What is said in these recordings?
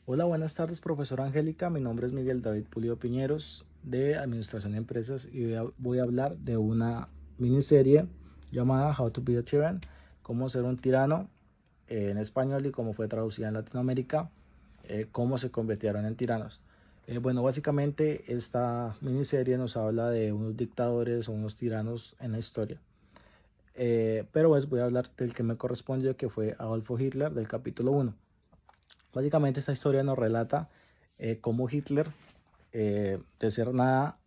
Hola, buenas tardes, profesora Angélica. Mi nombre es Miguel David Pulido Piñeros de Administración de Empresas y voy a hablar de una miniserie llamada How to be a Tyrant, cómo ser un tirano en español y cómo fue traducida en Latinoamérica, cómo se convirtieron en tiranos. Bueno, básicamente esta miniserie nos habla de unos dictadores o unos tiranos en la historia. Pero pues voy a hablar del que me correspondió, que fue Adolfo Hitler, del capítulo 1. Básicamente esta historia nos relata cómo Hitler, de ser nada,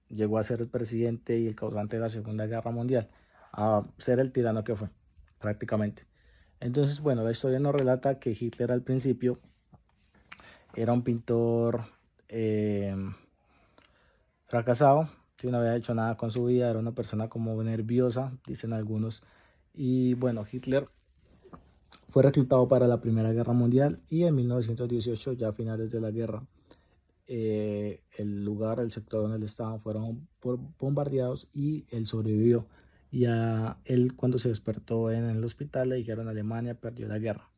llegó a ser el presidente y el causante de la Segunda Guerra Mundial, a ser el tirano que fue, prácticamente. Entonces, bueno, la historia nos relata que Hitler al principio era un pintor eh, fracasado, que no había hecho nada con su vida, era una persona como nerviosa, dicen algunos. Y bueno, Hitler fue reclutado para la Primera Guerra Mundial y en 1918, ya a finales de la guerra, el sector donde él estaba fueron bombardeados y él sobrevivió. Y a él, cuando se despertó en el hospital, le dijeron: Alemania perdió la guerra.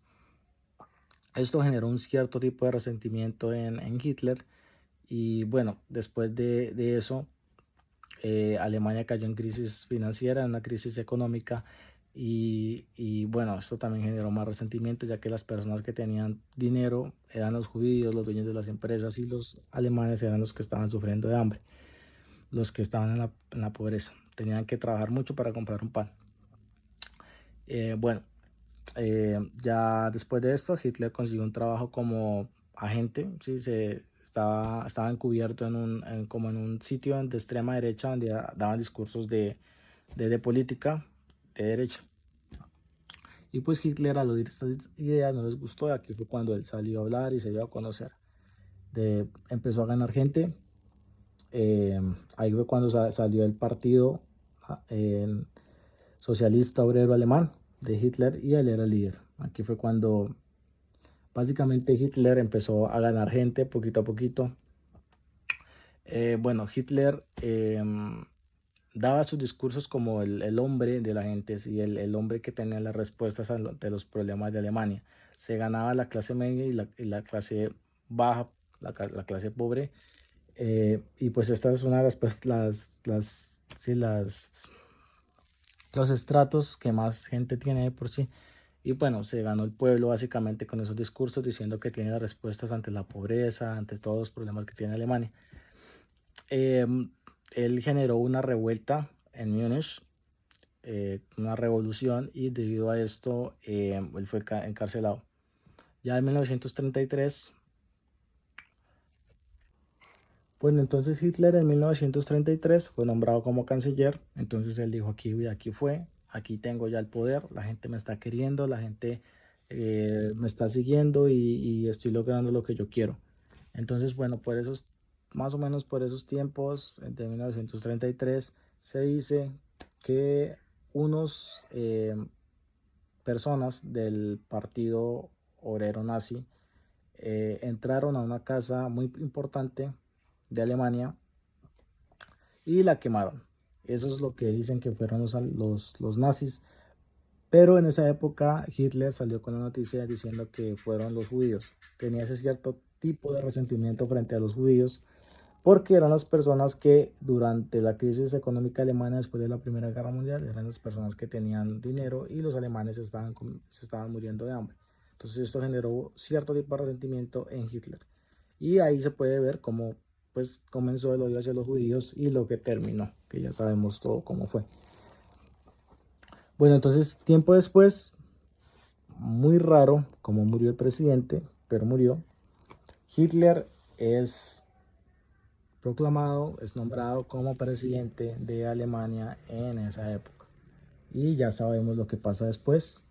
Esto generó un cierto tipo de resentimiento en Hitler. Y bueno, después de eso, Alemania cayó en crisis financiera, en una crisis económica. Y bueno, esto también generó más resentimiento, ya que las personas que tenían dinero eran los judíos, los dueños de las empresas, y los alemanes eran los que estaban sufriendo de hambre, los que estaban en la pobreza. Tenían que trabajar mucho para comprar un pan. Bueno, ya después de esto, Hitler consiguió un trabajo como agente. ¿Sí? Estaba encubierto como en un sitio de extrema derecha donde daban discursos de política de derecha. Y pues Hitler, al oír estas ideas, no les gustó, y aquí fue cuando él salió a hablar y se dio a conocer. Empezó a ganar gente. eh, Ahí fue cuando salió el partido eh, socialista obrero alemán de Hitler, y él era el líder. Aquí fue cuando básicamente Hitler empezó a ganar gente poquito a poquito. Bueno, Hitler daba sus discursos como el hombre de la gente, sí, el hombre que tenía las respuestas de los problemas de Alemania. Se ganaba la clase media y la clase baja, la clase pobre. Y pues esta es una de los estratos que más gente tiene de por sí. Y bueno, se ganó el pueblo básicamente con esos discursos, diciendo que tiene las respuestas ante la pobreza, ante todos los problemas que tiene Alemania. Eh, Él generó una revuelta en Múnich, una revolución, y debido a esto él fue encarcelado. Ya en 1933, bueno, entonces Hitler en 1933 fue nombrado como canciller. Entonces él dijo: aquí fue, aquí tengo ya el poder, la gente me está queriendo, la gente me está siguiendo, y estoy logrando lo que yo quiero. Entonces, bueno, más o menos por esos tiempos, de 1933, se dice que unos personas del Partido Obrero Nazi entraron a una casa muy importante de Alemania y la quemaron. Eso es lo que dicen que fueron los nazis. Pero en esa época Hitler salió con la noticia diciendo que fueron los judíos. Tenía ese cierto tipo de resentimiento frente a los judíos, porque eran las personas que durante la crisis económica alemana después de la Primera Guerra Mundial eran las personas que tenían dinero, y los alemanes se estaban muriendo de hambre. Entonces esto generó cierto tipo de resentimiento en Hitler. Y ahí se puede ver cómo pues comenzó el odio hacia los judíos y lo que terminó, que ya sabemos todo cómo fue. Bueno, entonces tiempo después, muy raro como murió el presidente, pero murió, Hitler es proclamado, es nombrado como presidente de Alemania en esa época. Y ya sabemos lo que pasa después,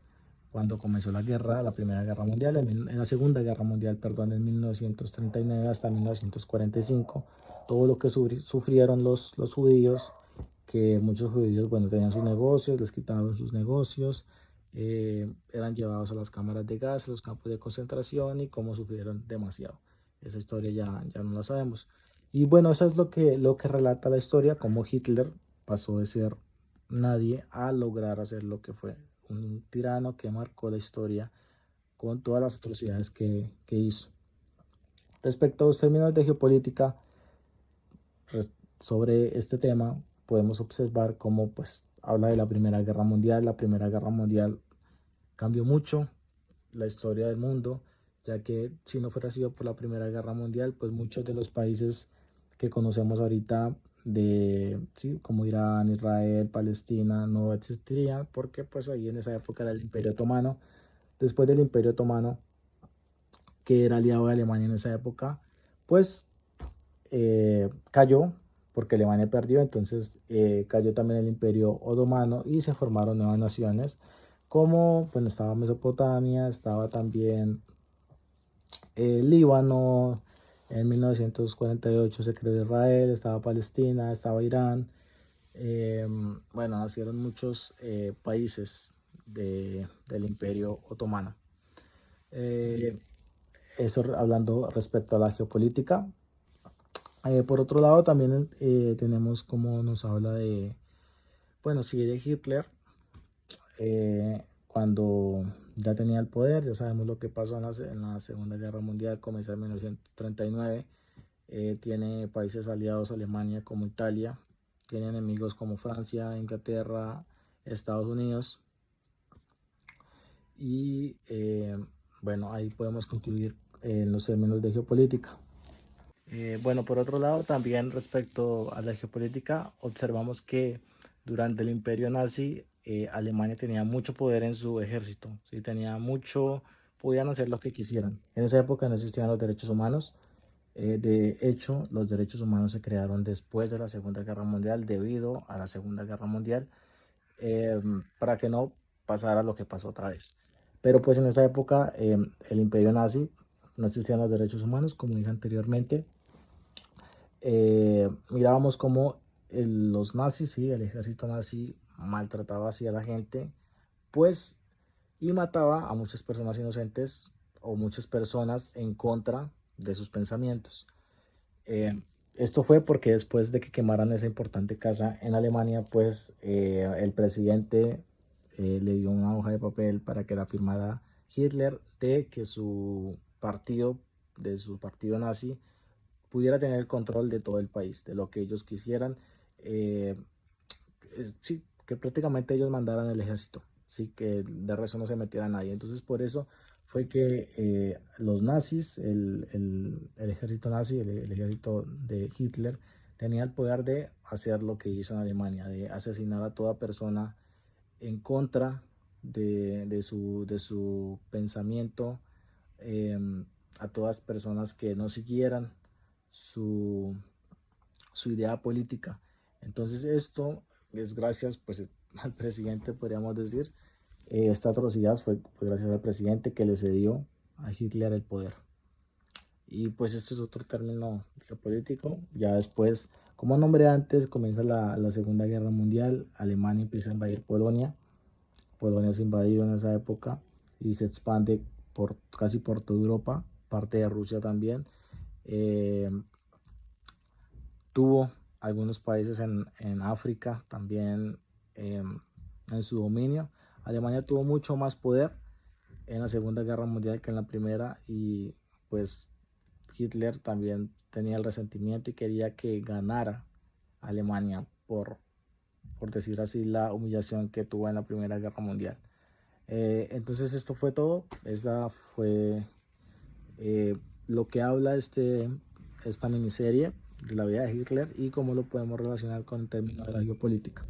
cuando comenzó la guerra, la Primera Guerra Mundial, en la Segunda Guerra Mundial, perdón, en 1939 hasta 1945, todo lo que sufrieron los judíos, que muchos judíos, bueno, tenían sus negocios, les quitaban sus negocios, eran llevados a las cámaras de gas, a los campos de concentración, y cómo sufrieron demasiado. Esa historia ya no la sabemos. Y bueno, eso es lo que relata la historia, cómo Hitler pasó de ser nadie a lograr hacer lo que fue, un tirano que marcó la historia con todas las atrocidades que hizo. Respecto a los términos de geopolítica, sobre este tema podemos observar cómo pues habla de la Primera Guerra Mundial. La Primera Guerra Mundial cambió mucho la historia del mundo, ya que si no fuera sido por la Primera Guerra Mundial, pues muchos de los países que conocemos ahorita sí, como Irán, Israel, Palestina, no existirían, porque pues ahí en esa época era el Imperio Otomano. Después del Imperio Otomano, que era aliado de Alemania en esa época, pues cayó, porque Alemania perdió. Entonces cayó también el Imperio Otomano y se formaron nuevas naciones, como bueno, estaba Mesopotamia, estaba también Líbano. En 1948 se creó Israel, estaba Palestina, estaba Irán. Bueno, nacieron muchos países del Imperio Otomano. Eso hablando respecto a la geopolítica. Por otro lado, también tenemos como nos habla de, bueno, sí, de Hitler, cuando ya tenía el poder. Ya sabemos lo que pasó en la Segunda Guerra Mundial, comenzó en 1939. Tiene países aliados a Alemania como Italia, tiene enemigos como Francia, Inglaterra, Estados Unidos. Y bueno, ahí podemos concluir en los términos de geopolítica. Bueno, por otro lado, también respecto a la geopolítica, observamos que durante el imperio nazi, Alemania tenía mucho poder en su ejército, ¿sí? Tenía mucho, podían hacer lo que quisieran. En esa época no existían los derechos humanos. De hecho, los derechos humanos se crearon después de la Segunda Guerra Mundial, debido a la Segunda Guerra Mundial, para que no pasara lo que pasó otra vez. Pero pues en esa época, el imperio nazi, no existían los derechos humanos, como dije anteriormente. Mirábamos cómo los nazis, sí, el ejército nazi maltrataba así a la gente, pues, y mataba a muchas personas inocentes o muchas personas en contra de sus pensamientos. Esto fue porque después de que quemaran esa importante casa en Alemania, pues el presidente le dio una hoja de papel para que la firmara Hitler, de que de su partido nazi, pudiera tener el control de todo el país, de lo que ellos quisieran. Eh, sí, que prácticamente ellos mandaran el ejército, sí, que de resto no se metiera nadie. Entonces por eso fue que los nazis, el ejército nazi, el ejército de Hitler, tenía el poder de hacer lo que hizo en Alemania, de asesinar a toda persona en contra de su pensamiento, a todas personas que no siguieran su, su idea política. Entonces esto es gracias pues al presidente, podríamos decir. Esta atrocidad fue gracias al presidente, que le cedió a Hitler el poder. Y pues este es otro término geopolítico. Ya después, como nombré antes, comienza la Segunda Guerra Mundial. Alemania empieza a invadir Polonia. Polonia es invadido en esa época y se expande casi por toda Europa, parte de Rusia también. Tuvo algunos países en África también en su dominio. Alemania tuvo mucho más poder en la Segunda Guerra Mundial que en la Primera, y pues Hitler también tenía el resentimiento y quería que ganara Alemania por decir así, la humillación que tuvo en la Primera Guerra Mundial. Entonces esto fue todo. Esta fue lo que habla esta miniserie de la vida de Hitler y cómo lo podemos relacionar con el término de la geopolítica.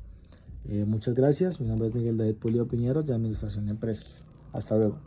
Muchas gracias. Mi nombre es Miguel David Pulido Piñeros, de Administración de Empresas. Hasta luego.